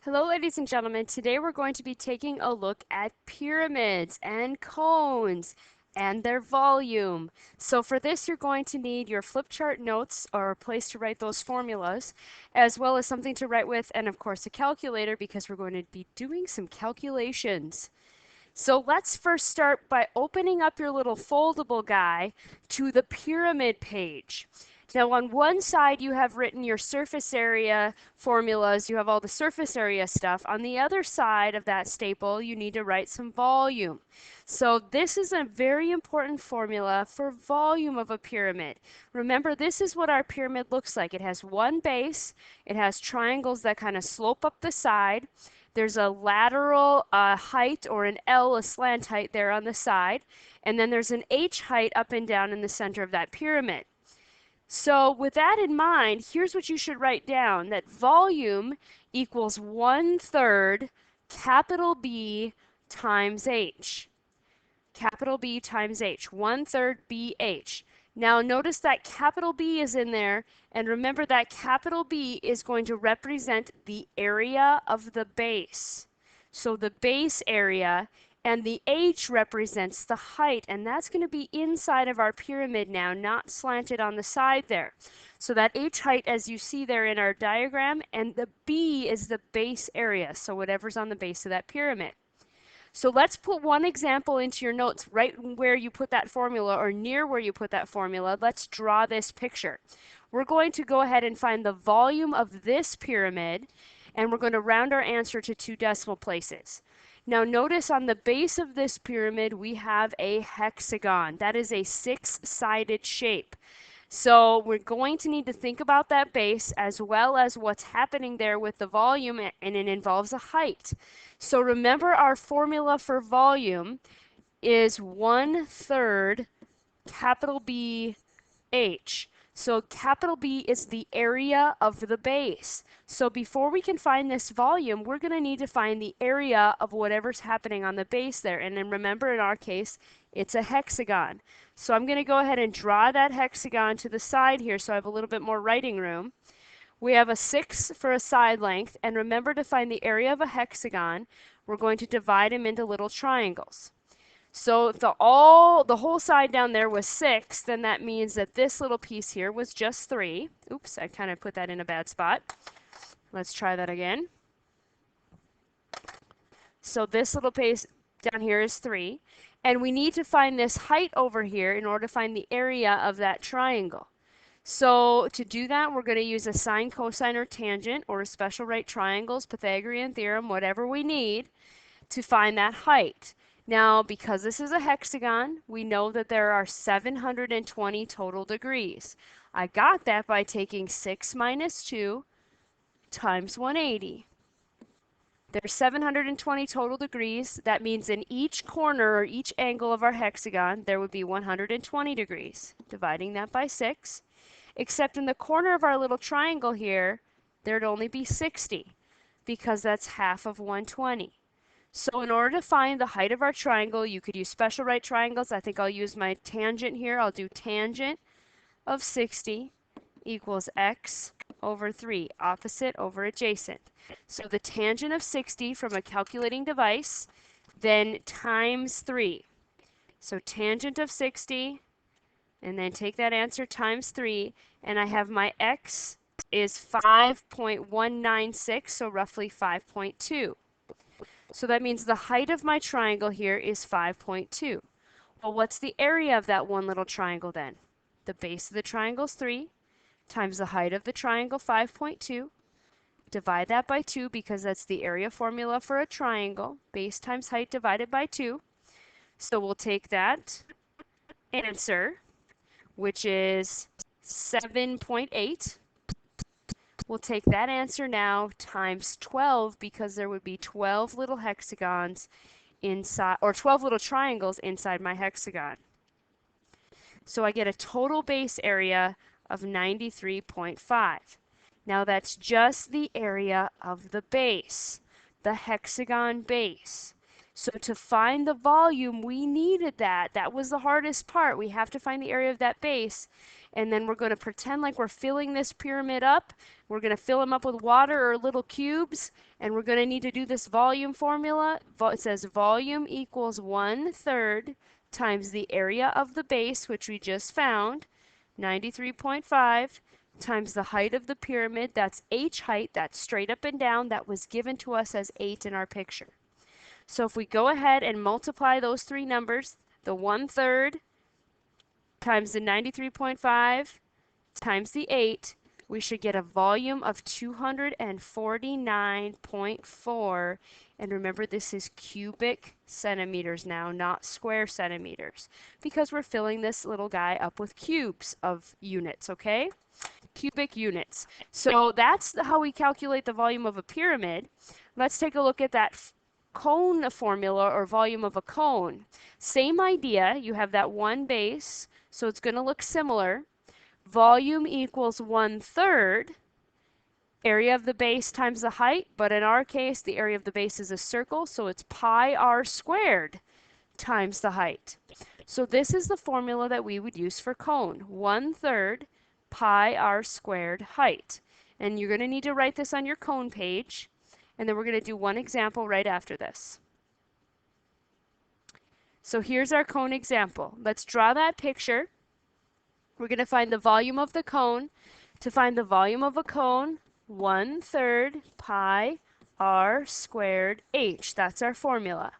Hello, ladies and gentlemen. Today we're going to be taking a look at pyramids and cones and their volume. So for this, you're going to need your flip chart notes or a place to write those formulas, as well as something to write with, and of course a calculator because we're going to be doing some calculations. So let's first start by opening up your little foldable guy to the pyramid page. Now on one side you have written your surface area formulas, you have all the surface area stuff. On the other side of that staple you need to write some volume. So this is a very important formula for volume of a pyramid. Remember, this is what our pyramid looks like. It has one base, it has triangles that kind of slope up the side. There's a lateral height or an L, a slant height there on the side, and then there's an H height up and down in the center of that pyramid. So with that in mind, here's what you should write down, that volume equals 1/3 capital B times H. Capital B times H, 1/3 BH. Now notice that capital B is in there, and remember that capital B is going to represent the area of the base. So the base area, and the H represents the height, and that's going to be inside of our pyramid now, not slanted on the side there. So that H height, as you see there in our diagram, and the B is the base area, so whatever's on the base of that pyramid. So let's put one example into your notes right where you put that formula or near where you put that formula. Let's draw this picture. We're going to go ahead and find the volume of this pyramid, and we're going to round our answer to 2 decimal places. Now notice on the base of this pyramid we have a hexagon. That is a 6-sided shape. So we're going to need to think about that base as well as what's happening there with the volume, and it involves a height. So remember, our formula for volume is 1/3 capital B H. So capital B is the area of the base. So before we can find this volume, we're going to need to find the area of whatever's happening on the base there. And then remember, in our case, it's a hexagon. So I'm going to go ahead and draw that hexagon to the side here so I have a little bit more writing room. We have a 6 for a side length, and remember, to find the area of a hexagon, we're going to divide them into little triangles. So if the whole side down there was 6, then that means that this little piece here was just 3. Oops, I kind of put that in a bad spot. Let's try that again. So this little piece down here is 3. And we need to find this height over here in order to find the area of that triangle. So to do that, we're going to use a sine, cosine, or tangent, or a special right triangles, Pythagorean theorem, whatever we need to find that height. Now, because this is a hexagon, we know that there are 720 total degrees. I got that by taking 6 minus 2 times 180. There's 720 total degrees. That means in each corner or each angle of our hexagon, there would be 120 degrees. Dividing that by 6. Except in the corner of our little triangle here, there'd only be 60 because that's half of 120. So in order to find the height of our triangle, you could use special right triangles. I think I'll use my tangent here. I'll do tangent of 60 equals x over 3, opposite over adjacent. So the tangent of 60 from a calculating device, then times 3. So tangent of 60, and then take that answer times 3, and I have my x is 5.196, so roughly 5.2. So that means the height of my triangle here is 5.2. Well, what's the area of that one little triangle then? The base of the triangle is 3 times the height of the triangle, 5.2. Divide that by 2 because that's the area formula for a triangle. Base times height divided by 2. So we'll take that answer, which is 7.8. We'll take that answer now times 12 because there would be 12 little hexagons inside, or 12 little triangles inside my hexagon. So I get a total base area of 93.5. Now that's just the area of the base, the hexagon base. So to find the volume, we needed that. That was the hardest part. We have to find the area of that base. and then we're going to pretend like we're filling this pyramid up. We're going to fill them up with water or little cubes, and we're going to need to do this volume formula. It says volume equals 1/3 times the area of the base, which we just found, 93.5, times the height of the pyramid, that's h height, that's straight up and down, that was given to us as 8 in our picture. So if we go ahead and multiply those three numbers, the 1/3 times the 93.5 times the 8, we should get a volume of 249.4. And remember, this is cubic centimeters now, not square centimeters, because we're filling this little guy up with cubes of units, okay? Cubic units. So that's how we calculate the volume of a pyramid. Let's take a look at that cone formula, or volume of a cone. Same idea. You have that one base, so it's going to look similar. Volume equals 1/3 area of the base times the height, but in our case, the area of the base is a circle, so it's pi r squared times the height. So this is the formula that we would use for cone, 1/3 pi r squared height. And you're going to need to write this on your cone page, and then we're going to do one example right after this. So here's our cone example. Let's draw that picture. We're going to find the volume of the cone. To find the volume of a cone, 1/3 pi r squared h. That's our formula.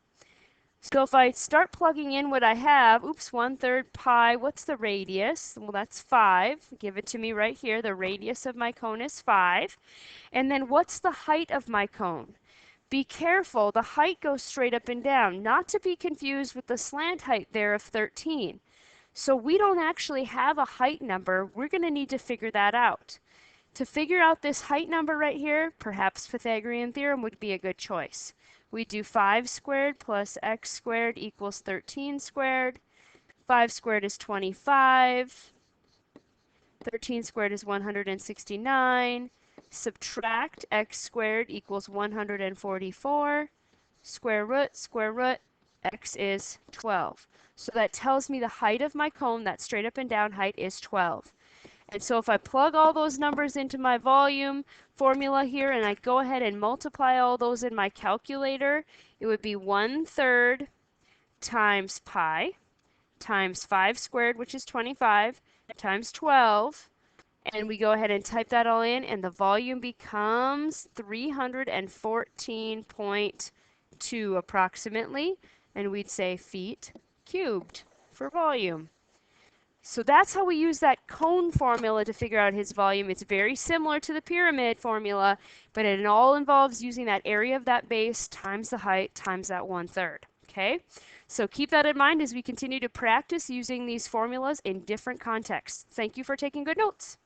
So if I start plugging in what I have, 1/3 pi, what's the radius? Well, that's 5. Give it to me right here. The radius of my cone is 5. And then what's the height of my cone? Be careful, the height goes straight up and down, not to be confused with the slant height there of 13. So we don't actually have a height number. We're going to need to figure that out. To figure out this height number right here, perhaps Pythagorean theorem would be a good choice. We do 5 squared plus x squared equals 13 squared. 5 squared is 25. 13 squared is 169. Subtract x squared equals 144. Square root, x is 12. So that tells me the height of my cone, that straight up and down height, is 12. And so if I plug all those numbers into my volume formula here and I go ahead and multiply all those in my calculator, it would be 1/3 times pi times 5 squared, which is 25, times 12. And we go ahead and type that all in, and the volume becomes 314.2 approximately. And we'd say feet cubed for volume. So that's how we use that cone formula to figure out his volume. It's very similar to the pyramid formula, but it all involves using that area of that base times the height times that 1/3. Okay? So keep that in mind as we continue to practice using these formulas in different contexts. Thank you for taking good notes.